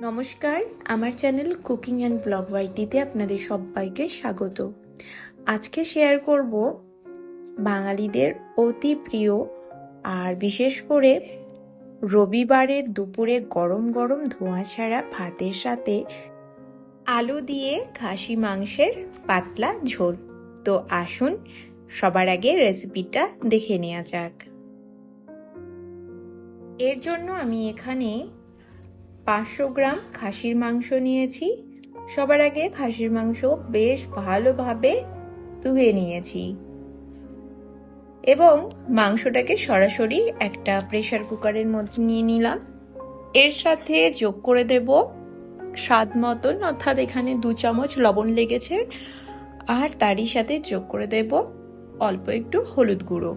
নমস্কার, আমার channel cooking and blog ওয়াইটিতে আপনাদের সবাইকে স্বাগত। আজকে শেয়ার করব বাঙালিদের অতি প্রিয় আর বিশেষ করে রবিবারের দুপুরে গরম গরম ধোঁয়া ছাড়া ভাতের সাথে আলু দিয়ে খাসি মাংসের পাতলা ঝোল। তো আসুন সবার আগে রেসিপিটা দেখে নেওয়া যাক। এর জন্য আমি এখানে 500 গ্রাম খাসির মাংস নিয়েছি। সবার আগে খাসির মাংস বেশ ভালোভাবে ধুয়ে নিয়েছি এবং মাংসটাকে সরাসরি একটা প্রেসার কুকারের মধ্যে নিয়ে নিলাম। এর সাথে যোগ করে দেব স্বাদ মতন, অর্থাৎ এখানে 2 চামচ লবণ লেগেছে, আর তারই সাথে যোগ করে দেব অল্প একটু হলুদ গুঁড়ো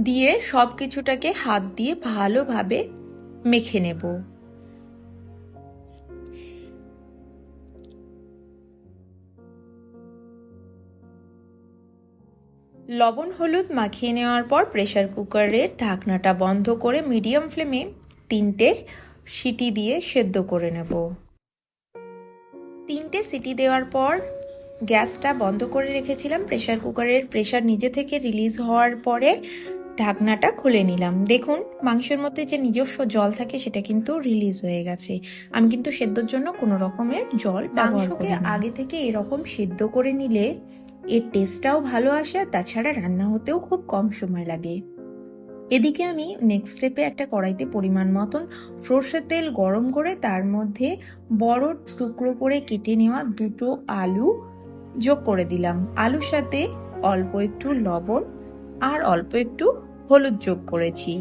দিয়ে সব কিছুটাকে হাত দিয়ে ভালোভাবে মেখে নেব। লবণ হলুদ মাখিয়ে নেওয়ার পর প্রেসার কুকারের ঢাকনাটা বন্ধ করে মিডিয়াম ফ্লেমে 3টে সিটি দিয়ে সেদ্ধ করে নেব। 3টে সিটি দেওয়ার পর গ্যাসটা বন্ধ করে রেখেছিলাম। প্রেসার কুকারের প্রেসার নিজে থেকে রিলিজ হওয়ার পরে ঢাকনাটা খুলে নিলাম। দেখুন মাংসের মধ্যে যে নিজস্ব জল থাকে সেটা কিন্তু রিলিজ হয়ে গেছে। আমি কিন্তু সেদ্ধর জন্য কোনো রকমের জল ব্যবহার করি না। আগে থেকে এরকম সেদ্ধ করে নিলে এর টেস্টটাও ভালো আসে, আর তাছাড়া রান্না হতেও খুব কম সময় লাগে। এদিকে আমি নেক্সট স্টেপে একটা কড়াইতে পরিমাণ মতন সর্ষের তেল গরম করে তার মধ্যে বড় টুকরো করে কেটে নেওয়া 2টো আলু যোগ করে দিলাম। আলুর সাথে অল্প একটু লবণ আর অল্প একটু হলুদ যোগ করেছি।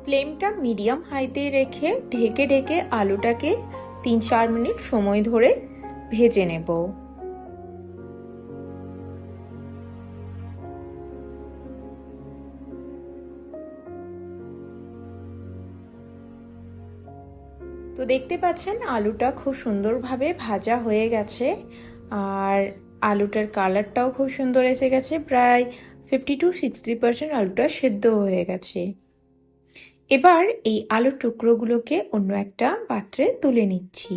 ফ্লেমটা মিডিয়াম হাইতে রেখে ঢেকে ঢেকে আলুটাকে 3-4 মিনিট সময় ধরে ভেজে নেব। তো দেখতে পাচ্ছেন আলুটা খুব সুন্দরভাবে ভাজা হয়ে গেছে, আর আলুটার কালারটাও খুব সুন্দর এসে গেছে। প্রায় 50-60% আলুটা সেদ্ধ হয়ে গেছে। এবার এই আলুর টুকরোগুলোকে অন্য একটা পাত্রে তুলে নিচ্ছি।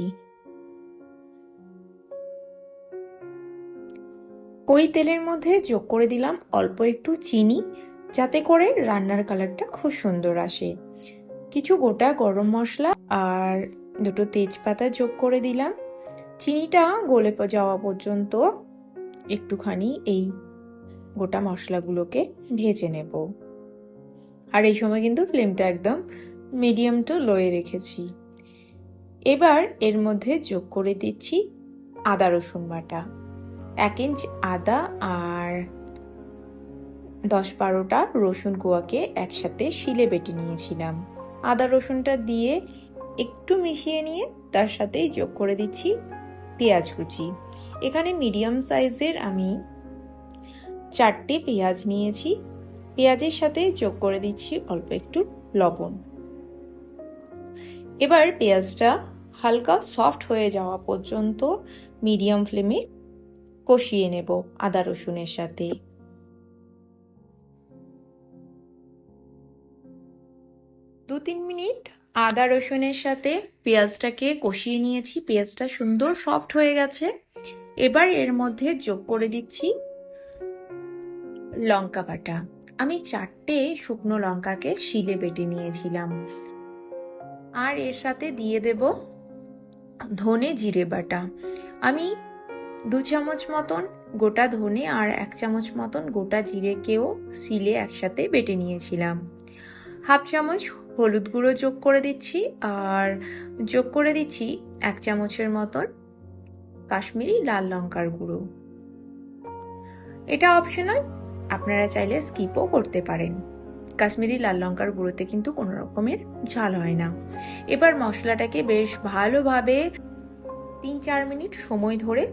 ওই তেলের মধ্যে যোগ করে দিলাম অল্প একটু চিনি, যাতে করে রান্নার কালারটা খুব সুন্দর আসে। কিছু গোটা গরম মশলা আর 2টো তেজপাতা যোগ করে দিলাম। চিনিটা গলে যাওয়া পর্যন্ত একটুখানি এই গোটা মশলাগুলোকে ভেজে নেব। আর এই সময় কিন্তু ফ্লেমটা একদম মিডিয়াম টু লোয়ে রেখেছি। এবার এর মধ্যে যোগ করে দিচ্ছি আদা রসুন বাটা। 1 ইঞ্চ আদা আর 10-12টা রসুন কোয়াকে একসাথে শিলে বেটে নিয়েছিলাম। আদা রসুনটা দিয়ে একটু মিশিয়ে নিয়ে তার সাথেই যোগ করে দিচ্ছি পেঁয়াজ কুচি। এখানে মিডিয়াম সাইজের আমি 4টে পেঁয়াজ নিয়েছি। পেঁয়াজের সাথে যোগ করে দিচ্ছি অল্প একটু লবণ। এবার পেঁয়াজটা হালকা সফট হয়ে যাওয়া পর্যন্ত মিডিয়াম ফ্লেমে কষিয়ে নেব আদা রসুনের সাথে। 2-3 মিনিট আদা রসুনের সাথে পেঁয়াজটাকে কষিয়ে নিয়েছি। পেঁয়াজটা সুন্দর সফট হয়ে গেছে। এবার এর মধ্যে যোগ করে দিচ্ছি লঙ্কা বাটা। আমি 4টে শুকনো লঙ্কাকে শিলে বেটে নিয়েছিলাম। আর এর সাথে দিয়ে দেব ধনে জিরে বাটা। আমি 2 চামচ মতন গোটা ধনে আর 1 চামচ মতন গোটা জিরেকেও শিলে একসাথে বেটে নিয়েছিলাম। 1/2 চামচ হলুদ গুঁড়ো যোগ করে দিচ্ছি, আর যোগ করে দিচ্ছি 1 চামচের মতন কাশ্মীরি লাল লঙ্কার গুঁড়ো। এটা অপশনাল, আপনারা চাইলে স্কিপও করতে পারেন। কাশ্মীরি লাল লঙ্কার গুঁড়োতে কিন্তু কোনো রকমের ঝাল হয় না। এবার মশলাটাকে বেশ ভালোভাবে 3-4 মিনিট সময় ধরে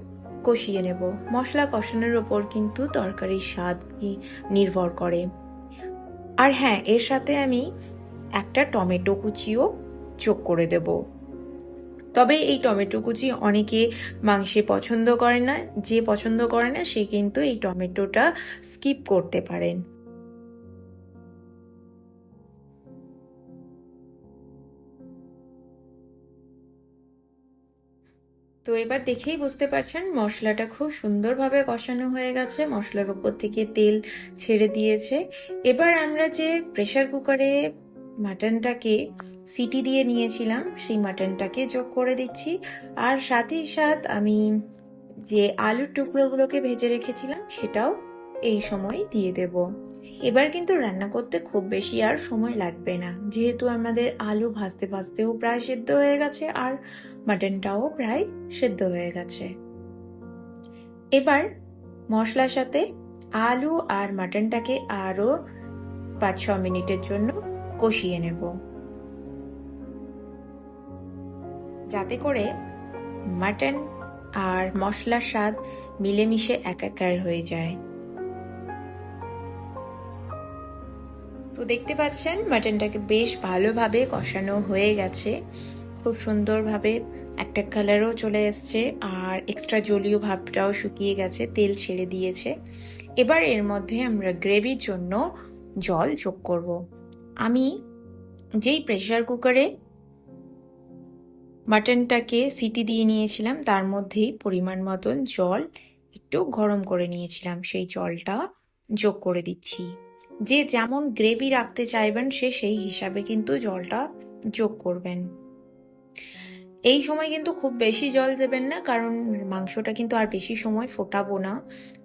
কষিয়ে নেব। মশলা কষানোর ওপর কিন্তু তরকারির স্বাদ নির্ভর করে। আর হ্যাঁ, এর সাথে আমি একটা টমেটো কুচিও যোগ করে দেব। তবে এই টমেটো কুচি অনেকে মাংসে পছন্দ করে না। যে পছন্দ করে না সে কিন্তু এই টমেটোটা স্কিপ করতে পারেন। তো এবার দেখেই বুঝতে পারছেন মশলাটা খুব সুন্দরভাবে কষানো হয়ে গেছে, মশলার উপর থেকে তেল ছেড়ে দিয়েছে। এবার আমরা যে প্রেসার কুকারে মাটনটাকে সিটি দিয়ে নিয়েছিলাম সেই মাটনটাকে যোগ করে দিচ্ছি, আর সাথে সাথে আমি যে আলুর টুকরোগুলোকে ভেজে রেখেছিলাম সেটাও এই সময় দিয়ে দেব। এবার কিন্তু রান্না করতে খুব বেশি আর সময় লাগবে না, যেহেতু আমাদের আলু ভাজতে ভাজতেও প্রায় সেদ্ধ হয়ে গেছে আর মাটনটাও প্রায় সেদ্ধ হয়ে গেছে। এবার মশলার সাথে আলু আর মাটনটাকে আরো 5-6 মিনিটের জন্য কষিয়ে নেব, যাতে করে মাটন আর মশলার স্বাদ মিলেমিশে একাকার হয়ে যায়। তো দেখতে পাচ্ছেন মাটনটাকে বেশ ভালোভাবে কষানো হয়ে গেছে, খুব সুন্দরভাবে একটা কালারও চলে এসছে আর এক্সট্রা জলীয় ভাবটাও শুকিয়ে গেছে, তেল ছেড়ে দিয়েছে। এবার এর মধ্যে আমরা গ্রেভির জন্য জল যোগ করব। আমি যেই প্রেসার কুকারে মাটনটাকে সিটি দিয়ে নিয়েছিলাম তার মধ্যেই পরিমাণ মতন জল একটু গরম করে নিয়েছিলাম, সেই জলটা যোগ করে দিচ্ছি। যে যেমন গ্রেভি রাখতে চাইবেন সে সেই হিসাবে কিন্তু জলটা যোগ করবেন। এই সময় কিন্তু খুব বেশি জল দেবেন না, কারণ মাংসটা কিন্তু আর বেশি সময় ফোটাবো না,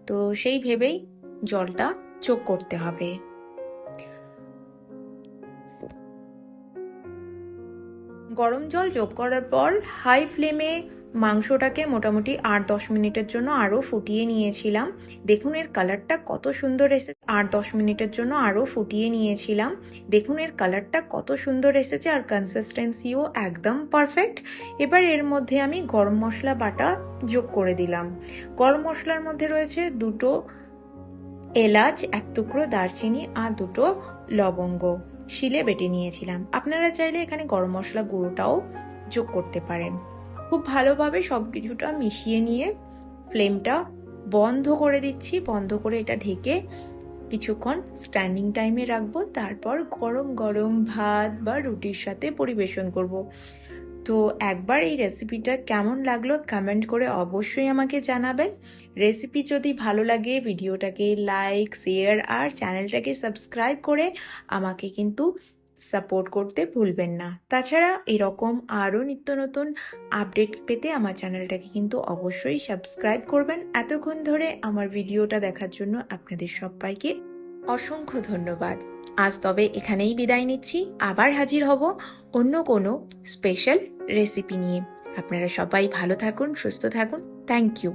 তো সেই ভেবেই জলটা যোগ করতে হবে। গরম জল যোগ করার পর হাই ফ্লেমে মাংসটাকে মোটামুটি 8-10 মিনিটের জন্য আরও ফুটিয়ে নিয়েছিলাম। দেখুন এর কালারটা কত সুন্দর এসেছে। 8-10 মিনিটের জন্য আরও ফুটিয়ে নিয়েছিলাম, দেখুন এর কালারটা কত সুন্দর এসেছে আর কনসিস্টেন্সিও একদম পারফেক্ট। এবার এর মধ্যে আমি গরম মশলা বাটা যোগ করে দিলাম। গরম মশলার মধ্যে রয়েছে 2 এলাচ, 1 টুকরো দারচিনি আর 2 লবঙ্গ শিলে বেটে নিয়েছিলাম। আপনারা চাইলে এখানে গরম মশলা গুঁড়োটাও যোগ করতে পারেন। খুব ভালোভাবে সব কিছুটা মিশিয়ে নিয়ে ফ্লেমটা বন্ধ করে দিচ্ছি, বন্ধ করে এটা ঢেকে কিছুক্ষণ স্ট্যান্ডিং টাইমে রাখবো, তারপর গরম গরম ভাত বা রুটির সাথে পরিবেশন করব। তো একবার এই রেসিপিটা কেমন লাগলো কমেন্ট করে অবশ্যই আমাকে জানাবেন। রেসিপি যদি ভালো লাগে ভিডিওটাকে লাইক, শেয়ার আর চ্যানেলটাকে সাবস্ক্রাইব করে আমাকে কিন্তু সাপোর্ট করতে ভুলবেন না। তাছাড়া এরকম আরও নিত্য নতুন আপডেট পেতে আমার চ্যানেলটাকে কিন্তু অবশ্যই সাবস্ক্রাইব করবেন। এতক্ষণ ধরে আমার ভিডিওটা দেখার জন্য আপনাদের সবাইকে অসংখ্য ধন্যবাদ। আজ তবে এখানেই বিদায় নিচ্ছি, আবার হাজির হব অন্য কোনো স্পেশাল রেসিপি নিয়ে। আপনারা সবাই ভালো থাকুন, সুস্থ থাকুন। Thank you.